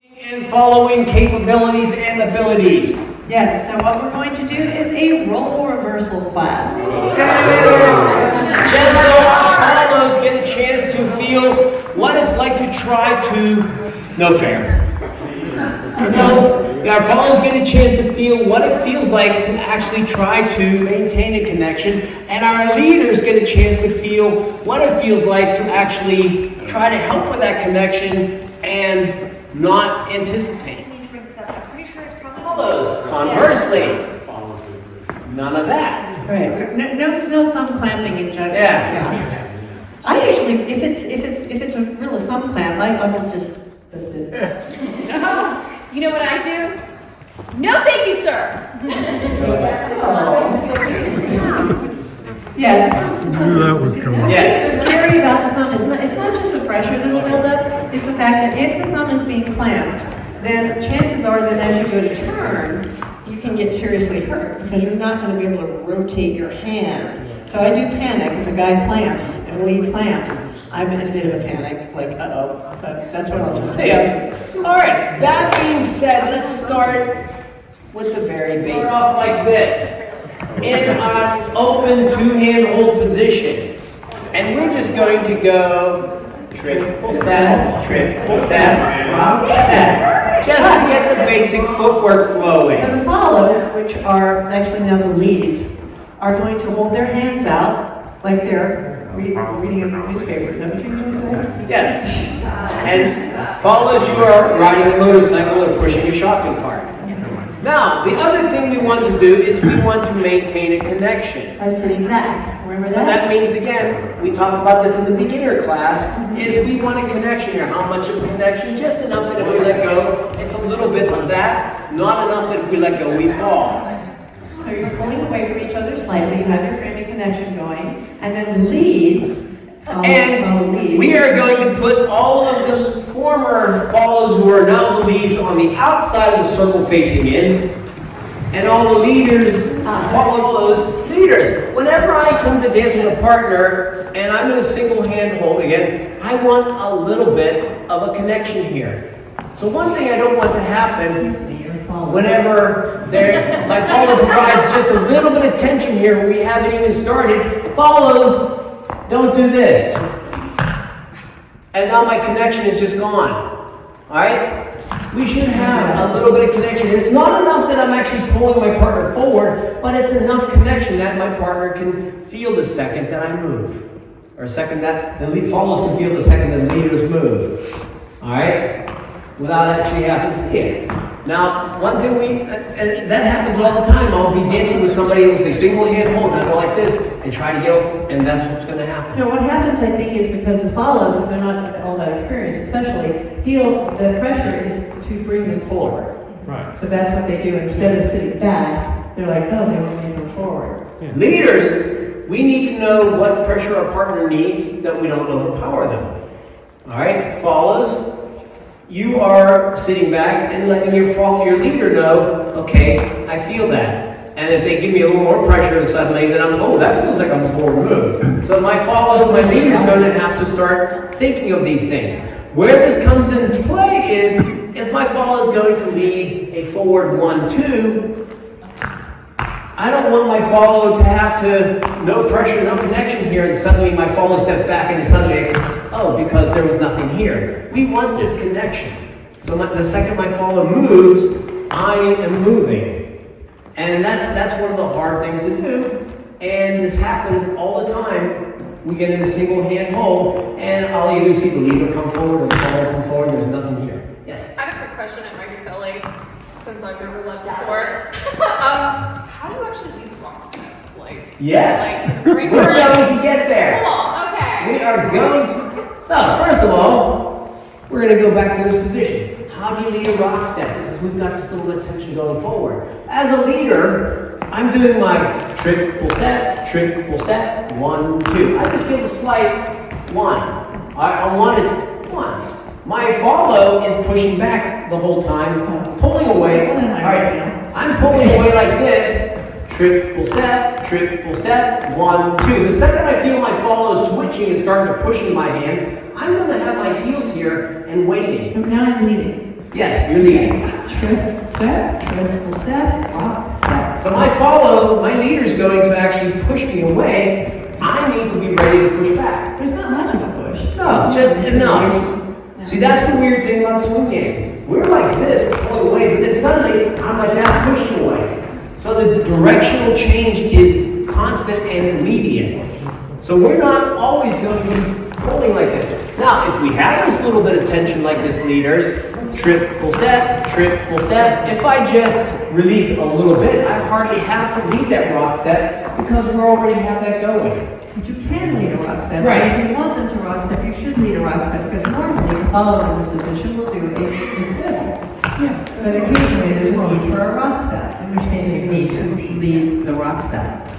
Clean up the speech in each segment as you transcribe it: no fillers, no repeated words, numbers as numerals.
And following capabilities and abilities. Yes, so what we're going to do is a role reversal class. Just so our fellows get a chance to feel what it's like to try to, no fair. Our fellows get a chance to feel what it feels like to actually try to maintain a connection, and our leaders get a chance to feel what it feels like to actually try to help with that connection and not anticipate. Follows. Conversely, none of that. Right. No thumb clamping in general. Yeah. I usually, if it's a real thumb clamp, I will just lift it. You know what I do? No, thank you, sir. Yeah. Knew that was coming. Yes. What's scary about the thumb is it's not just the pressure that will build up, it's the fact that if the thumb is being clamped, then chances are that as you go to turn, you can get seriously hurt because you're not going to be able to rotate your hand. So I do panic if a guy clamps and lead clamps. I'm in a bit of a panic, like, uh-oh. So that's what I'll just say. All right, that being said, let's start with the very basics. Start off like this, in an open two-hand hold position. And we're just going to go triple step, rock, step, just to get the basic footwork flowing. So the follows, which are actually now the leads, are going to hold their hands out like they're reading a newspaper. Is that what you usually say? Yes. And follows you are riding a motorcycle or pushing a shopping cart. Now, the other thing we want to do is we want to maintain a connection. By sitting back. Remember So that? that means, again, we talked about this in the beginner class, is we want a connection here. How much of a connection? Just enough that if we let go, it's a little bit of that. Not enough that if we let go, we fall. So you're pulling away from each other slightly, you have your framing connection going, and then leads. And we are going to put all of the former follows who are now the leads on the outside of the circle facing in, and all the leaders follow those leaders. Whenever I come to dance with a partner, and I'm in a single hand hold again, I want a little bit of a connection here. So one thing I don't want to happen, whenever my follow provides just a little bit of tension here when we haven't even started, follows, don't do this. And now my connection is just gone. All right? We should have a little bit of connection. It's not enough that I'm actually pulling my partner forward, but it's enough connection that my partner can feel the second that I move. Or a second that the lead follows can feel the second that the leaders move. All right? Without actually having to see it. Now, one thing and that happens all the time. I'll be dancing with somebody who's a single hand hold, and I go like this, and try to go, and that's what's going to happen. You know, what happens, I think, is because the follows, if they're not all that experienced, especially, feel the pressure is to bring them forward. Right. So that's what they do. Instead of sitting back, they're like, oh, they want me to move forward. Yeah. Leaders, we need to know what pressure our partner needs that we don't overpower them. All right? Follows. You are sitting back and letting your leader know, okay, I feel that. And if they give me a little more pressure suddenly, then that feels like I'm a forward move. So my leader's going to have to start thinking of these things. Where this comes into play is, if my follow is going to lead a forward 1-2, I don't want my follow to have to, no pressure, no connection here, and suddenly my follow steps back and suddenly, because there was nothing here. We want this connection. So the second my follow moves, I am moving. And that's one of the hard things to do. And this happens all the time. We get in a single hand hold, and I'll either see the leader come forward or the follower come forward, there's nothing here. Yes? I have a quick question. It might be silly, since I've never led before. How do you actually lead the rock step? Yes. We're We're going to get there. Cool. Okay. We are going to get. So, first of all, we're going to go back to this position. How do you lead a rock step? Because we've got this little bit of tension going forward. As a leader, I'm doing my triple step, 1, 2. I just give a slight 1. On 1, it's 1. My follow is pushing back the whole time, pulling away. All right, I'm pulling away like this. Triple step, 1, 2. The second I feel my follow switching and starting to push in my hands, I'm going to have my heels here and waiting. So now I'm leading. Yes, you're leading. Trip, step, triple step, rock, step. So my leader's going to actually push me away. I need to be ready to push back. There's not much of a push. No, just enough. See, that's the weird thing about swing dancing. We're like this, pulling away, but then suddenly I'm like that, pushed away. So the directional change is constant and immediate. So we're not always going to be pulling like this. Now, if we have this little bit of tension like this, leaders, triple step, if I just release a little bit, I hardly have to lead that rock step because we already have that going. But you can lead a rock step. Right. And if you want them to rock step, you should lead a rock step because normally a follower in this position will do a step. Yeah. But occasionally there's a need for a rock step, in which case you need to lead the rock step.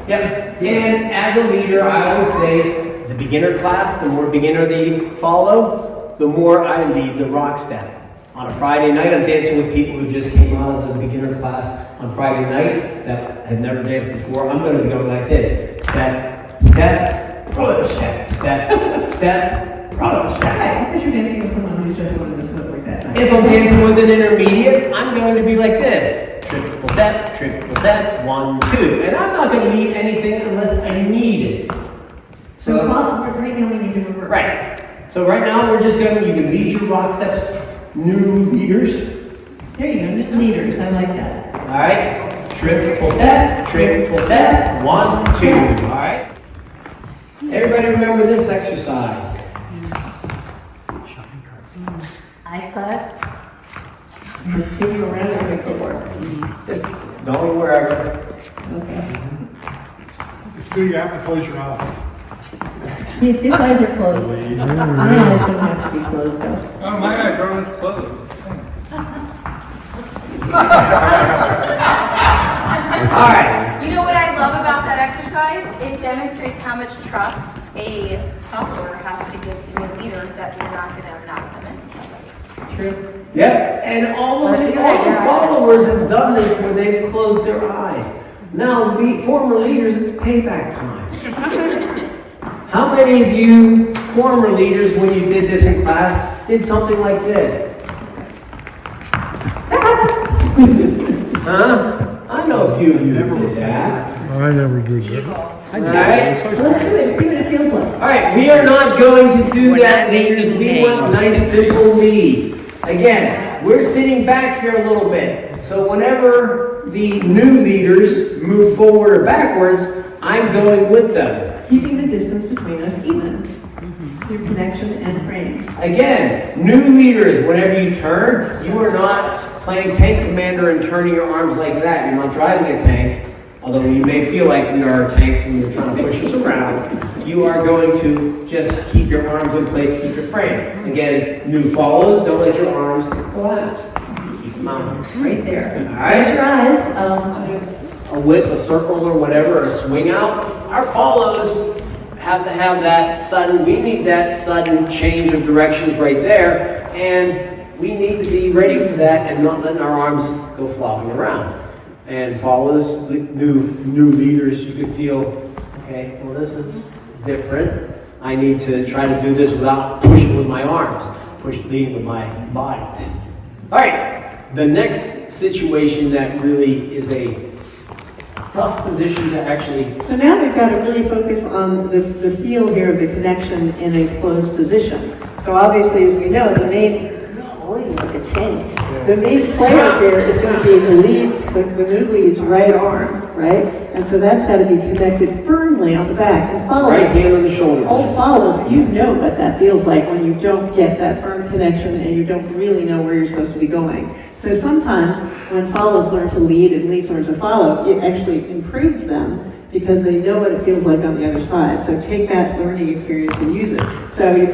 Yep. And as a leader, I always say the beginner class, the more beginner they follow, the more I lead the rock step. On a Friday night, I'm dancing with people who just came out of the beginner class on Friday night that had never danced before. I'm going to be going like this. Step, step, roller step, step, step, roller step. I bet you're dancing with someone who's just wanted to flip like that. If I'm dancing with an intermediate, I'm going to be like this. Triple step, 1, 2. And I'm not going to lead anything unless I need it. So right now we need to reverse. Right. So right now we're just going to, you can lead your rock steps, new leaders. There you go, new leaders, I like that. All right. Triple step, 1, 2. All right. Everybody remember this exercise. Eyes closed. Feel around it before. Just going wherever. Okay. So you have to close your eyes. His eyes are closed. My eyes don't have to be closed though. Oh, my eyes are always closed. All right. You know what I love about that exercise? It demonstrates how much trust a follower has to give to a leader that you're not going to knock them into somebody. True. Yep. And all the followers have done this where they've closed their eyes. Now, former leaders, it's payback time. How many of you former leaders, when you did this in class, did something like this? Huh? I know a few of you never did that. I never did that. All right? Let's do it, see what it feels like. All right, we are not going to do that, leaders. We want nice, simple leads. Again, we're sitting back here a little bit. So whenever the new leaders move forward or backwards, I'm going with them. Keeping the distance between us even. Through connection and frame. Again, new leaders, whenever you turn, you are not playing tank commander and turning your arms like that. You're not driving a tank, although you may feel like we are tanks and you're trying to push us around. You are going to just keep your arms in place, keep your frame. Again, new follows, don't let your arms collapse. Keep them out. Right there. All Close right? your eyes. A whip, a circle, or whatever, a swing out. Our follows have to have that sudden, we need that sudden change of directions right there, and we need to be ready for that and not letting our arms go flopping around. And follows, new leaders, you can feel, okay, well this is different. I need to try to do this without pushing with my arms, leading with my body. All right, the next situation that really is a tough position to actually. So now we've got to really focus on the feel here of the connection in a closed position. So obviously, as we know, the main player here is going to be the new lead's right arm, right? And so that's got to be connected firmly on the back and follows. Right hand on the shoulder. Old follows, you know what that feels like when you don't get that firm connection and you don't really know where you're supposed to be going. So sometimes when follows learn to lead and leads learn to follow, it actually improves them because they know what it feels like on the other side. So take that learning experience and use it. So you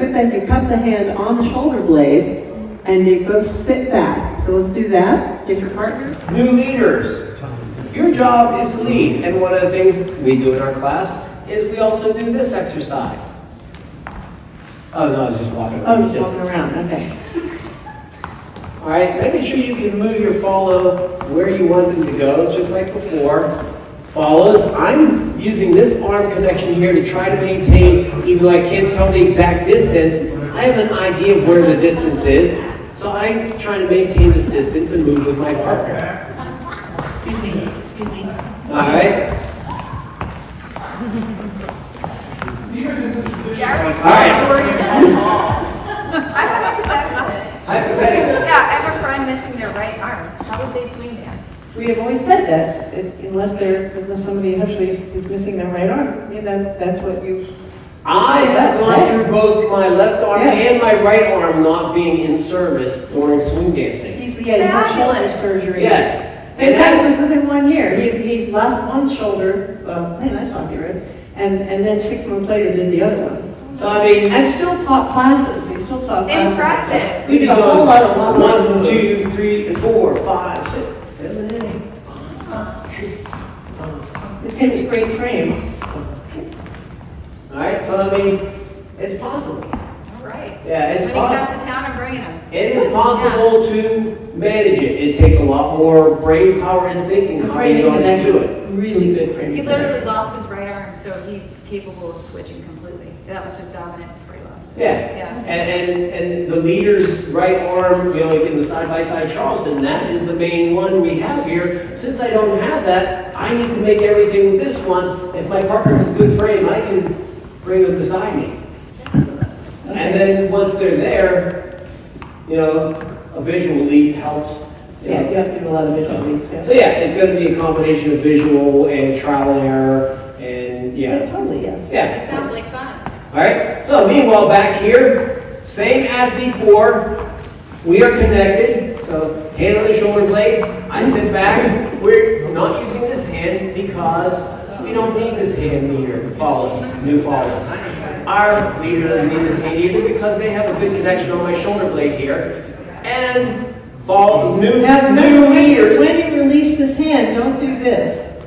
cup the hand on the shoulder blade and you both sit back. So let's do that. Get your partner. New leaders, your job is to lead. And one of the things we do in our class is we also do this exercise. Oh no, I was just walking around. Oh, just walking around, okay. All right, making sure you can move your follow where you want them to go, just like before. Follows, I'm using this arm connection here to try to maintain, even though I can't tell the exact distance, I have an idea of where the distance is. So So I try to maintain this distance and move with my partner. Excuse me. All right? Gary's All right. at all. I have a hypothetical. Hypothetically. Yeah, I have a friend missing their right arm. How would they swing dance? We have always said that, unless somebody actually is missing their right arm, that's what you. I have gone through both my left arm Yes. and my right arm not being in service during swing dancing. He's had shoulder Fabulous. surgery. Yes. And that was within 1 year. He lost one shoulder, man, that's not good, and then 6 months later did the other one. So I mean, And still taught classes, we still taught classes. Impressive. We did a whole lot of one-on-one 1, moves. 2, 3, 4, 5, 6, 7, 8. It takes great frame. All right, so I mean, it's possible. All right. Yeah, it's When he comes possible. to town, I'm bringing him. It is possible to manage it. It takes a lot more brain power and thinking The how you're framing going to do it. connection, really good framing He connection. literally lost his right arm, so he's capable of switching completely. That was his dominant before he lost it. Yeah. Yeah. And the leader's right arm, like in the side-by-side Charleston, that is the main one we have here. Since I don't have that, I need to make everything with this one. If my partner has good frame, I can bring them beside me. And then once they're there, a visual lead helps. Yeah, you have to do a lot of visual leads, yeah. So yeah, it's going to be a combination of visual and trial and error, and Yeah, totally, yes. It yeah. sounds like fun. All right. So meanwhile, back here, same as before, we are connected. So hand on the shoulder blade. I sit back. We're not using this hand because we don't need this hand leader new followers. Our leader doesn't need this hand either because they have a good connection on my shoulder blade here. And follow new leaders. When you release this hand, don't do this.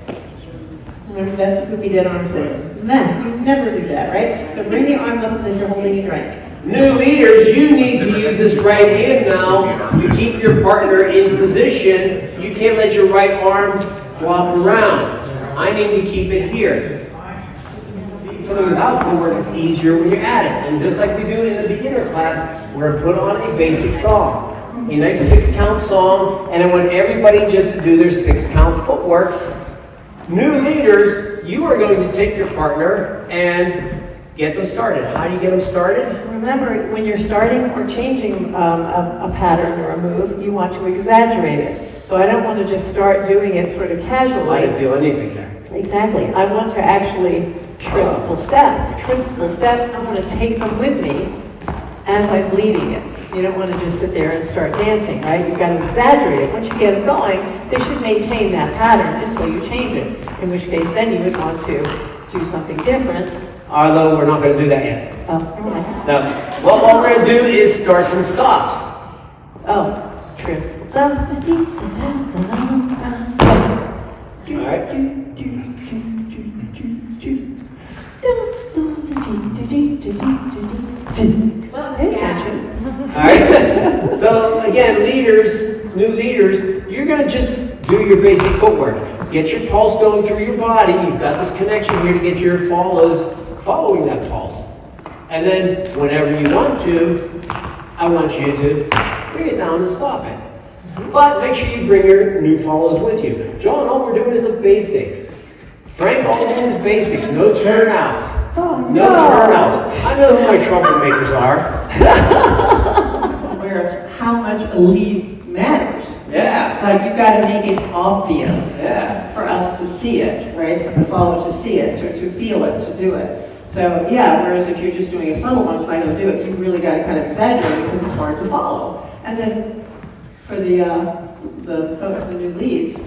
Remember, that's the poopy dead arm syndrome. Man, you never do that, right? So bring the arm up as if you're holding a drink. New leaders, you need to use this right hand now to keep your partner in position. You can't let your right arm flop around. I need to keep it here. So without footwork, it's easier when you're at it. And just like we do in the beginner class, we're going to put on a basic song. A nice 6-count song, and I want everybody just to do their 6-count footwork. New leaders, you are going to take your partner and get them started. How do you get them started? Remember, when you're starting or changing a pattern or a move, you want to exaggerate it. So I don't want to just start doing it sort of casually. I didn't feel anything there. Exactly. I want to actually triple step. I want to take them with me as I'm leading it. You don't want to just sit there and start dancing, right? You've got to exaggerate it. Once you get them going, they should maintain that pattern until you change it. In which case, then you would want to do something different. Although we're not going to do that yet. Oh, okay. No. What we're going to do is starts and stops. Oh, triple. All right. Love the scat. All right. So again, new leaders, you're going to just do your basic footwork. Get your pulse going through your body. You've got this connection here to get your following that pulse. And then whenever you want to, I want you to bring it down and stop it. But make sure you bring your new followers with you. John, all we're doing is the basics. Frank, all we're doing is basics. No turnouts. Oh, No turnouts. I know who my troublemakers are. Aware of how much a lead matters. Yeah. Like, you've got to make it obvious Yeah. for us to see it, right? For the followers to see it, to feel it, to do it. So, yeah, whereas if you're just doing a subtle one, it's not going to do it. You really got to kind of exaggerate it because it's hard to follow. And then for the new leads,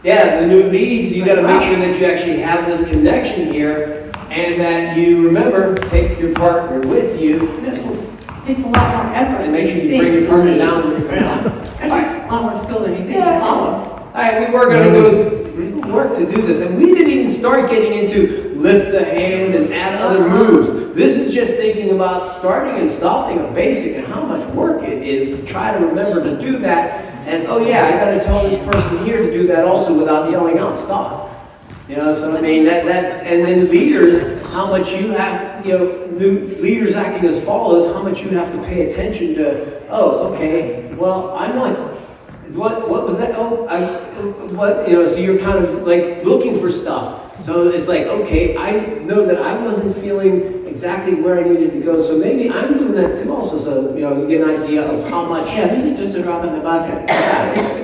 Yeah, the new leads, you got to make sure that you actually have this connection here and that you remember, take your partner with you it takes a lot more effort. and make sure you than bring you your partner think. down to the ground. It takes a lot more skill than you think to Yeah. follow. All right, we were going to go work to do this, and we didn't even start getting into lift the hand and add other moves. This is just thinking about starting and stopping a basic and how much work it is to try to remember to do that. And oh yeah, I got to tell this person here to do that also without yelling out stop. So I mean that and then leaders, how much you have, new leaders acting as follows, how much you have to pay attention to. Oh, okay. Well, I'm like, what was that? Oh, so you're kind of like looking for stuff. So it's like, okay, I know that I wasn't feeling exactly where I needed to go, so maybe I'm doing that too also, so, you get an idea of how much. Yeah, this is just a drop in the bucket.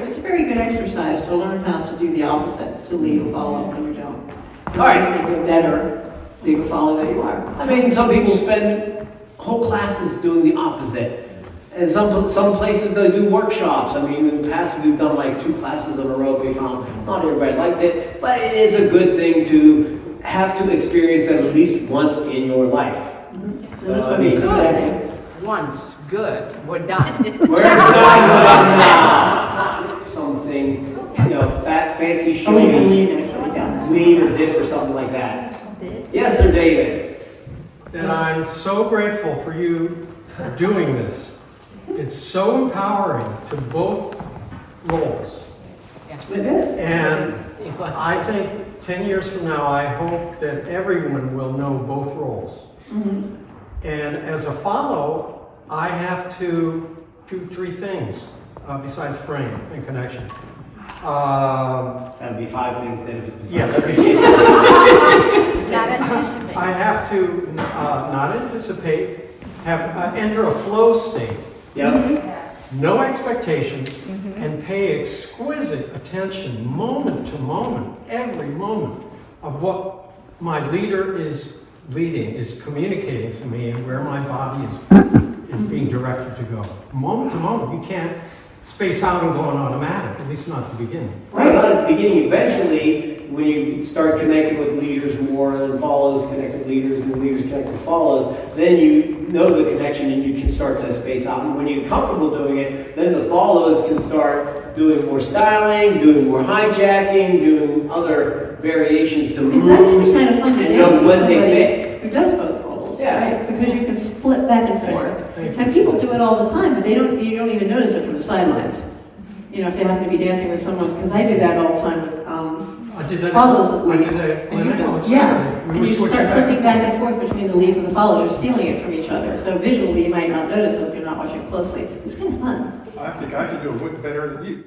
It's a very good exercise to learn how to do the opposite, to lead or follow when you don't. All right. You're a better lead or follow than you are. I mean, some people spend whole classes doing the opposite. And some places they do workshops. I mean, in the past we've done like 2 classes in a row. We found not everybody liked it, but it is a good thing to have to experience that at least once in your life. So this would be good. Once, good, we're done. We're done now. Something, fancy Oh, you showing, lean actually, yeah. lean or dip or something like that. Yes, sir, David. And I'm so grateful for you doing this. It's so empowering to both roles. It is. And I think 10 years from now, I hope that everyone will know both roles. Mm-hmm. And as a follow, I have to do 3 things besides frame and connection. That would be 5 things then if it's Yeah, besides. Not anticipate. I have to not anticipate, have enter a flow state. Yep. No expectations, and pay exquisite attention, moment to moment, every moment of what my leader is leading, is communicating to me, and where my body is being directed to go. Moment to moment, you can't space out and go on automatic, at least not at the beginning. Right, not at the beginning. Eventually, when you start connecting with leaders more, and follows connect with leaders, and the leaders connect with follows, then you know the connection and you can start to space out. And when you're comfortable doing it, then the follows can start doing more styling, doing more hijacking, doing other variations to It's actually moves, kind of fun to and dance know with when they somebody fit. who does both roles, Yeah. right? Because you can split back and forth. Thank you. And people do it all the time, but you don't even notice it from the sidelines. If they happen to be dancing with someone, because I do that all the time with I did that. follows that I lead. did that. And you on don't, Saturday. yeah. We And were you switching start back. flipping back and forth between the leads and the follows. You're stealing it from each other. So visually, you might not notice it if you're not watching closely. It's kind of fun. I think I can do it way better than you.